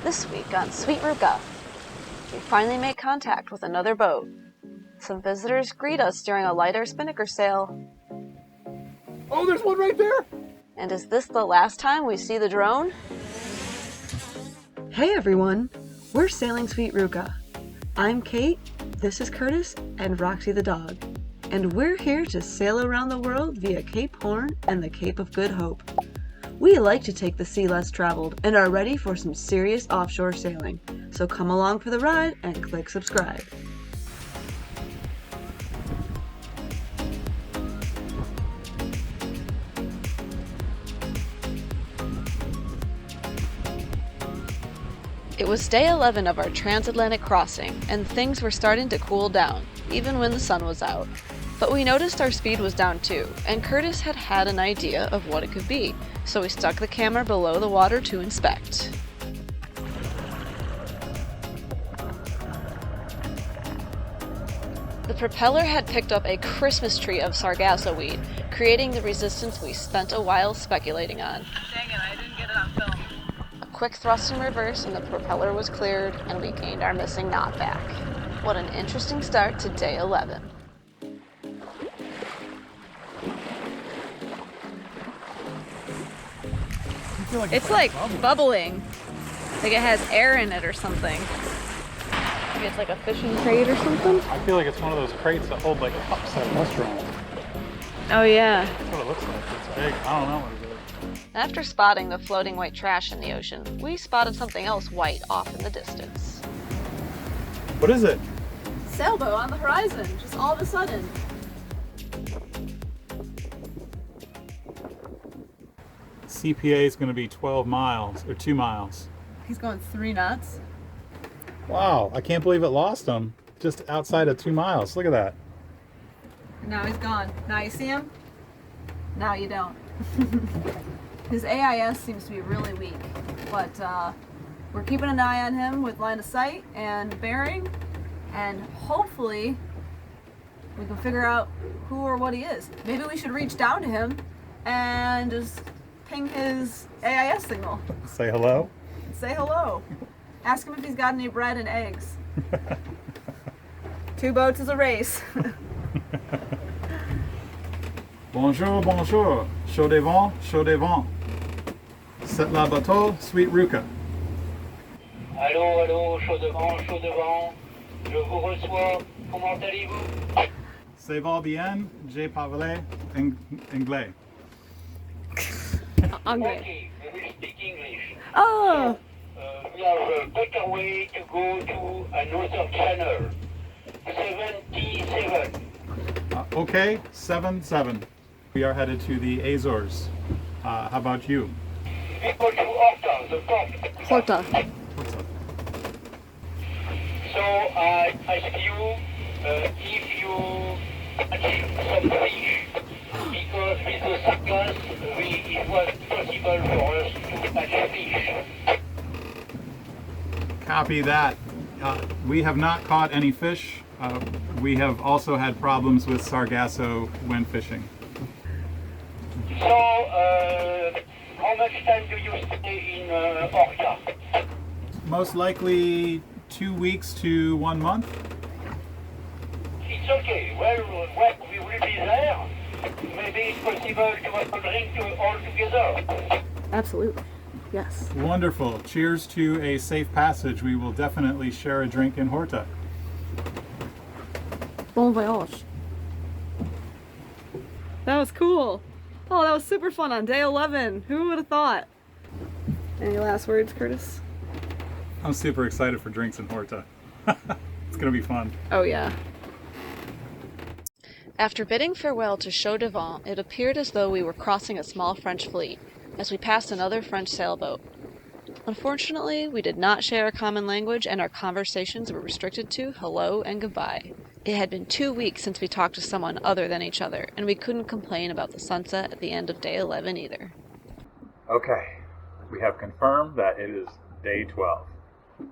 This week on Sweet Ruka, we finally make contact with another boat. Some visitors greet us during a lighter spinnaker sail. Oh, there's one right there! And is this the last time we see the drone? Hey everyone, we're Sailing Sweet Ruka. I'm Kate, this is Curtis, and Roxy the dog. And we're here to sail around the world via Cape Horn and the Cape of Good Hope. We like to take the sea less traveled and are ready for some serious offshore sailing. So come along for the ride and click subscribe. It was day 11 of our transatlantic crossing, and things were starting to cool down, even when the sun was out. But we noticed our speed was down too, and Curtis had an idea of what it could be, so we stuck the camera below the water to inspect. The propeller had picked up a Christmas tree of sargasso weed, creating the resistance we spent a while speculating on. Dang it, I didn't get it on film. A quick thrust in reverse and the propeller was cleared, and we gained our missing knot back. What an interesting start to day 11. It's like bubbling. Like it has air in it or something. Maybe it's like a fishing crate or something? I feel like it's one of those crates that hold like cups at restaurants. Oh yeah. That's what it looks like. It's big. I don't know what it is. After spotting the floating white trash in the ocean, we spotted something else white off in the distance. What is it? Sailboat on the horizon, just all of a sudden. CPA is going to be 12 miles or 2 miles. He's going 3 knots. Wow, I can't believe it lost him just outside of 2 miles. Look at that. And now he's gone. Now you see him? Now you don't. His AIS seems to be really weak, but we're keeping an eye on him with line of sight and bearing, and hopefully we can figure out who or what he is. Maybe we should reach down to him and just ping his AIS signal. Say hello. Say hello. Ask him if he's got any bread and eggs. 2 boats is a race. Bonjour, bonjour. Chaud des vents, chaud des vents. C'est la bateau, Sweet Ruka. Allô, allô, chaud de vent. Je vous reçois. Comment allez-vous? Ça va bien, j'ai parlé anglais. Okay, we will speak English. Oh! We have a better way to go to another channel. 77. Okay, 7-7. We are headed to the Azores. How about you? We go to Horta, the port. Horta. What's up? So I ask you if you catch some fish, because with the circus it was possible for us to catch fish. Copy that. We have not caught any fish. We have also had problems with sargasso when fishing. So, how much time do you stay in Horta? Most likely 2 weeks to 1 month. It's okay. Well, when we will be there, maybe it's possible to have a drink all together. Absolutely. Yes. Wonderful. Cheers to a safe passage. We will definitely share a drink in Horta. Bon voyage. That was cool. Oh, that was super fun on day 11. Who would have thought? Any last words, Curtis? I'm super excited for drinks in Horta. It's going to be fun. Oh yeah. After bidding farewell to Chaud des Vents, it appeared as though we were crossing a small French fleet, as we passed another French sailboat. Unfortunately, we did not share a common language, and our conversations were restricted to hello and goodbye. It had been 2 weeks since we talked to someone other than each other, and we couldn't complain about the sunset at the end of day 11 either. Okay, we have confirmed that it is day 12.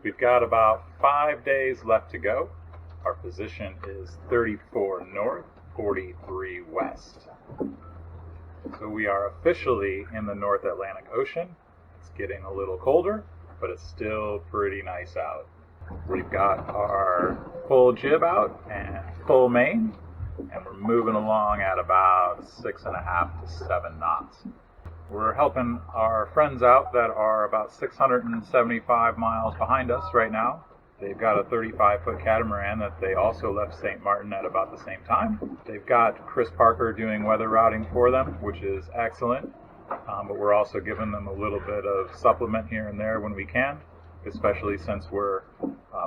We've got about 5 days left to go. Our position is 34 north, 43 west. So we are officially in the North Atlantic Ocean. It's getting a little colder, but it's still pretty nice out. We've got our full jib out and full main, and we're moving along at about 6.5 to 7 knots. We're helping our friends out that are about 675 miles behind us right now. They've got a 35-foot catamaran that they also left St. Maarten at about the same time. They've got Chris Parker doing weather routing for them, which is excellent. But we're also giving them a little bit of supplement here and there when we can, especially since we're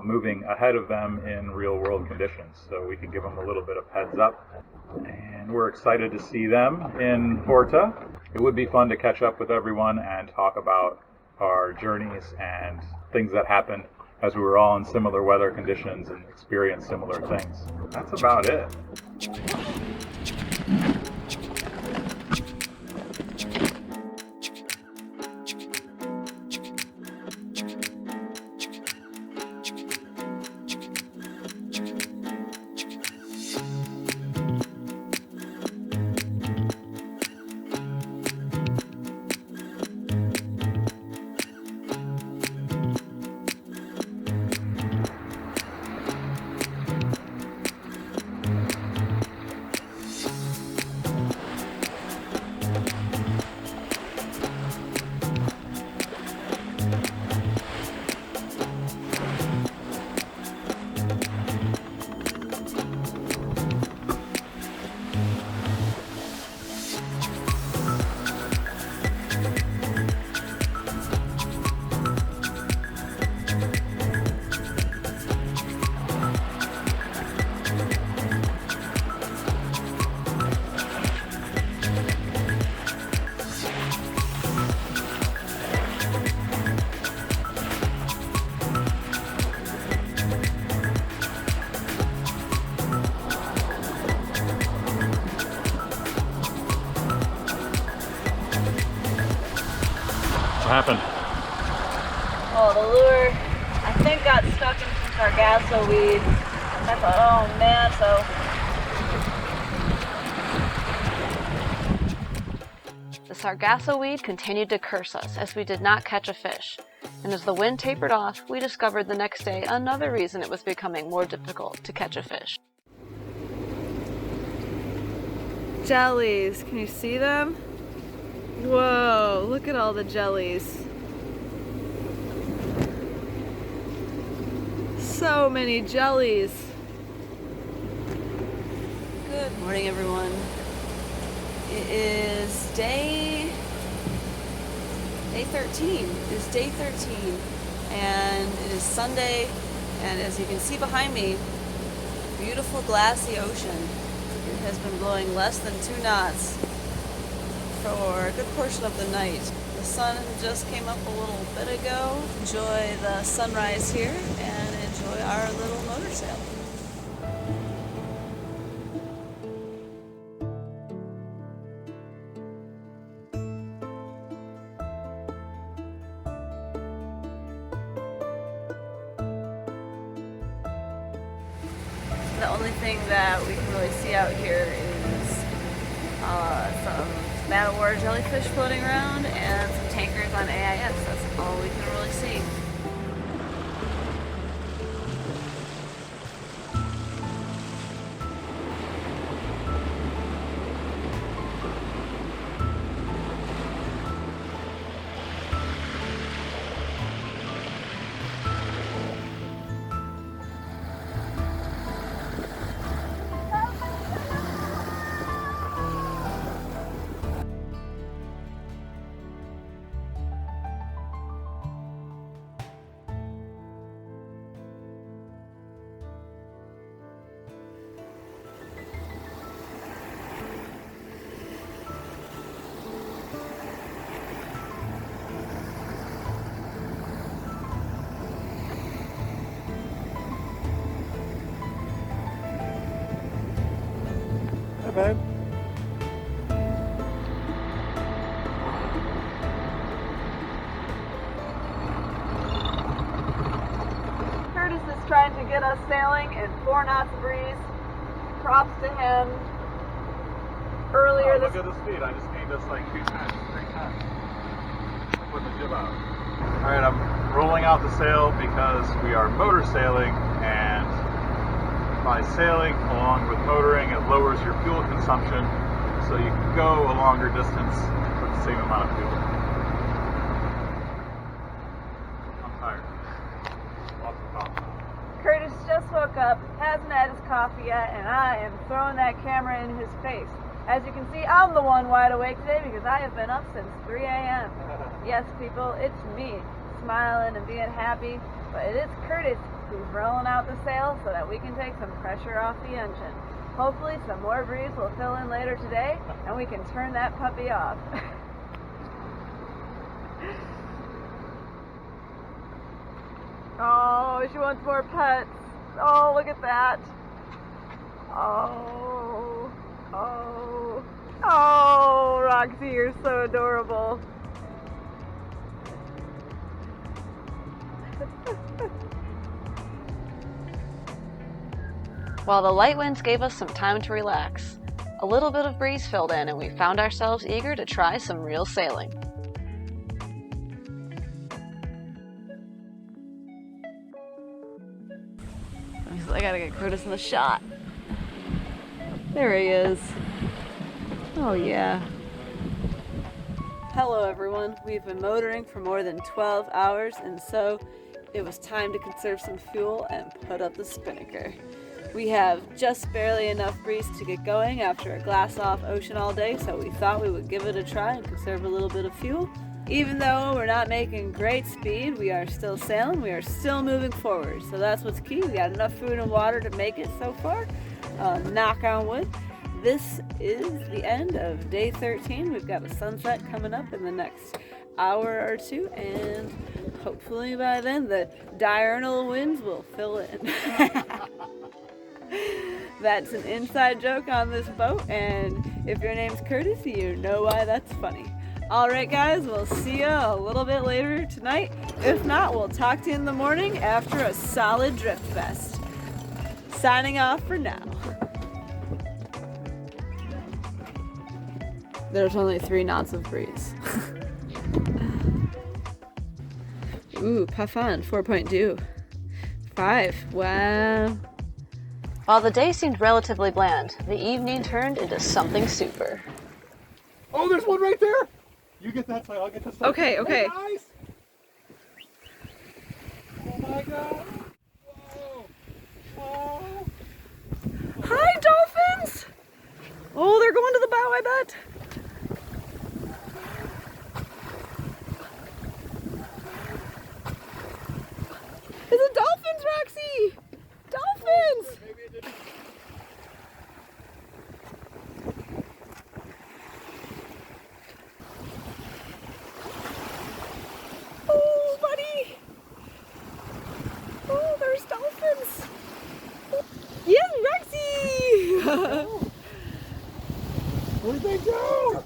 moving ahead of them in real-world conditions. So we can give them a little bit of heads up. And we're excited to see them in Horta. It would be fun to catch up with everyone and talk about our journeys and things that happened as we were all in similar weather conditions and experienced similar things. That's about it. What happened? Oh, the lure, I think, got stuck in some sargasso weed. I thought, oh man, so. The sargasso weed continued to curse us as we did not catch a fish. And as the wind tapered off, we discovered the next day another reason it was becoming more difficult to catch a fish. Jellies, can you see them? Whoa, look at all the jellies. So many jellies. Good morning, everyone. It is day 13. It is day 13, and it is Sunday, and as you can see behind me, beautiful glassy ocean. It has been blowing less than 2 knots for a good portion of the night. The sun just came up a little bit ago. Enjoy the sunrise here and enjoy our little motor sail. The only thing that we can really see out here is some man-o-war jellyfish floating around and some tankers on AIS. That's all we can really see. Babe. Curtis is trying to get us sailing in 4 knots breeze. Props to him. Earlier Look this at the speed. I just gained us like 2 times, 3 times. Put the jib out. Alright, I'm rolling out the sail because we are motor sailing, and by sailing along with motoring, it lowers your fuel consumption, so you can go a longer distance with the same amount of fuel. I'm tired. Lots of talk. Curtis just woke up, hasn't had his coffee yet, and I am throwing that camera in his face. As you can see, I'm the one wide awake today because I have been up since 3 a.m. Yes, people, it's me, smiling and being happy, but it is Curtis who's rolling out the sail so that we can take some pressure off the engine. Hopefully some more breeze will fill in later today, and we can turn that puppy off. Oh, she wants more pets. Oh, look at that. Oh, oh, oh, Roxy, you're so adorable. While the light winds gave us some time to relax, a little bit of breeze filled in and we found ourselves eager to try some real sailing. I gotta get Curtis in the shot. There he is. Oh yeah. Hello everyone, we've been motoring for more than 12 hours, and so it was time to conserve some fuel and put up the spinnaker. We have just barely enough breeze to get going after a glass off ocean all day, so we thought we would give it a try and conserve a little bit of fuel. Even though we're not making great speed, we are still sailing, we are still moving forward. So that's what's key. We got enough food and water to make it so far. Knock on wood. This is the end of day 13. We've got a sunset coming up in the next hour or two, and hopefully by then the diurnal winds will fill in. That's an inside joke on this boat, and if your name's Curtis, you know why that's funny. Alright guys, we'll see you a little bit later tonight. If not, we'll talk to you in the morning after a solid drift fest. Signing off for now. There's only 3 knots of breeze. Ooh, puff on, 4.2. 5, wow. While the day seemed relatively bland, the evening turned into something super. Oh, there's one right there! You get that side, I'll get this side. Okay, okay. Hey, guys! Oh my god! Whoa! Whoa! Hi, dolphins! Oh, they're going to the bow, I bet. Is it dolphins, Roxy? Dolphins! Maybe it didn't. Oh, buddy! Oh, there's dolphins! Yes, Roxy! Where'd they go?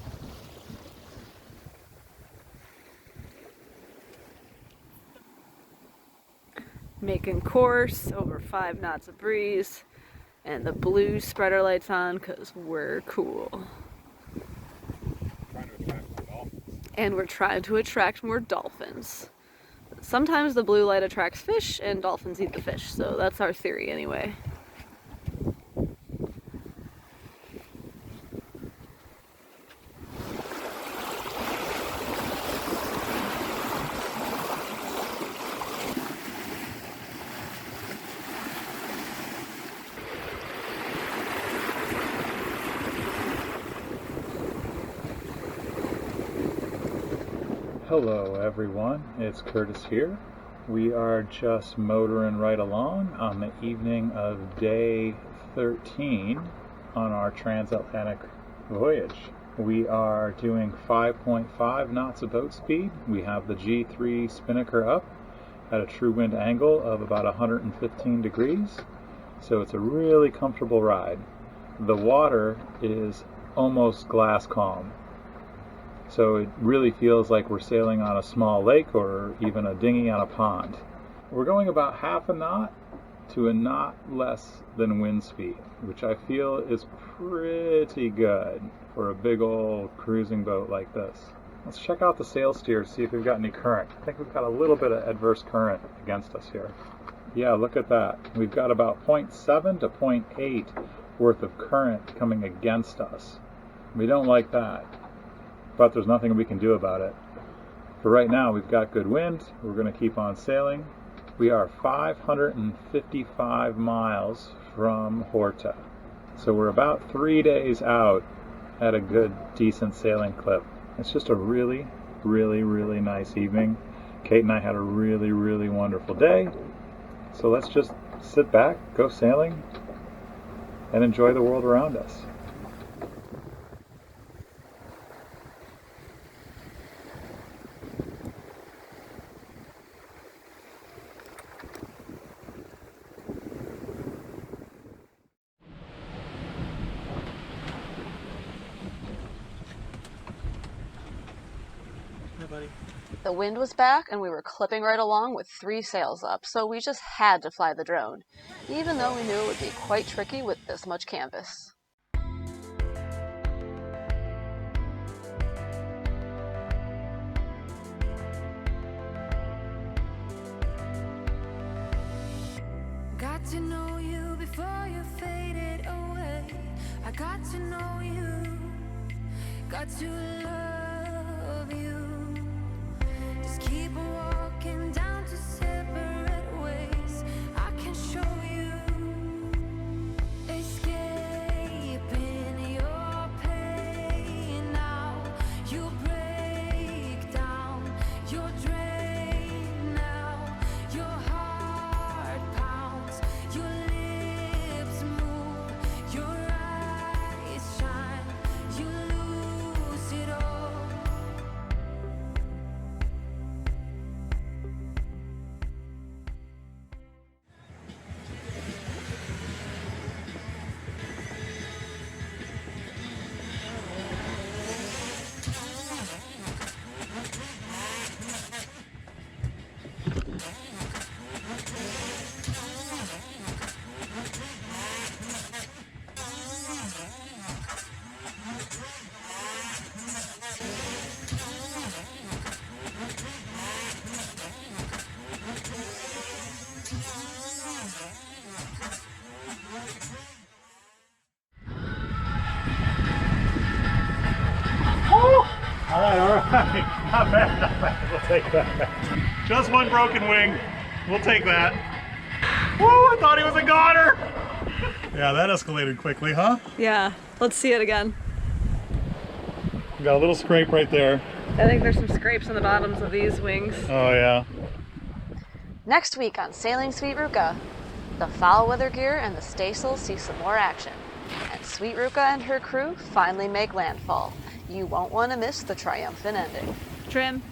Making course over 5 knots of breeze, and the blue spreader lights on because we're cool. And we're trying to attract more dolphins. Sometimes the blue light attracts fish and dolphins eat the fish, so that's our theory anyway. Hello everyone, it's Curtis here. We are just motoring right along on the evening of day 13 on our transatlantic voyage. We are doing 5.5 knots of boat speed. We have the G3 spinnaker up at a true wind angle of about 115 degrees, so it's a really comfortable ride. The water is almost glass calm. So it really feels like we're sailing on a small lake or even a dinghy on a pond. We're going about half a knot to a knot less than wind speed, which I feel is pretty good for a big old cruising boat like this. Let's check out the sail steer, see if we've got any current. I think we've got a little bit of adverse current against us here. Yeah, look at that. We've got about 0.7 to 0.8 worth of current coming against us. We don't like that, but there's nothing we can do about it. For right now, we've got good wind. We're going to keep on sailing. We are 555 miles from Horta. So we're about 3 days out at a good, decent sailing clip. It's just a really, really, really nice evening. Kate and I had a really, really wonderful day. So let's just sit back, go sailing, and enjoy the world around us. The wind was back and we were clipping right along with 3 sails up, so we just had to fly the drone, even though we knew it would be quite tricky with this much canvas. Got to know you before you faded away. I got to know you, got to love you. Just keep walking down to separate ways. I can show you, escaping your pain now. You break down, you're drained now. Your heart pounds, your lips move, your eyes shine. You lose it all. All right. Not bad, not bad. We'll take that. Just one broken wing. We'll take that. Woo, I thought he was a goner. Yeah, that escalated quickly, huh? Yeah, let's see it again. We got a little scrape right there. I think there's some scrapes on the bottoms of these wings. Oh, yeah. Next week on Sailing Sweet Ruka, the foul weather gear and the staysail see some more action, and Sweet Ruka and her crew finally make landfall. You won't want to miss the triumphant ending. Trim.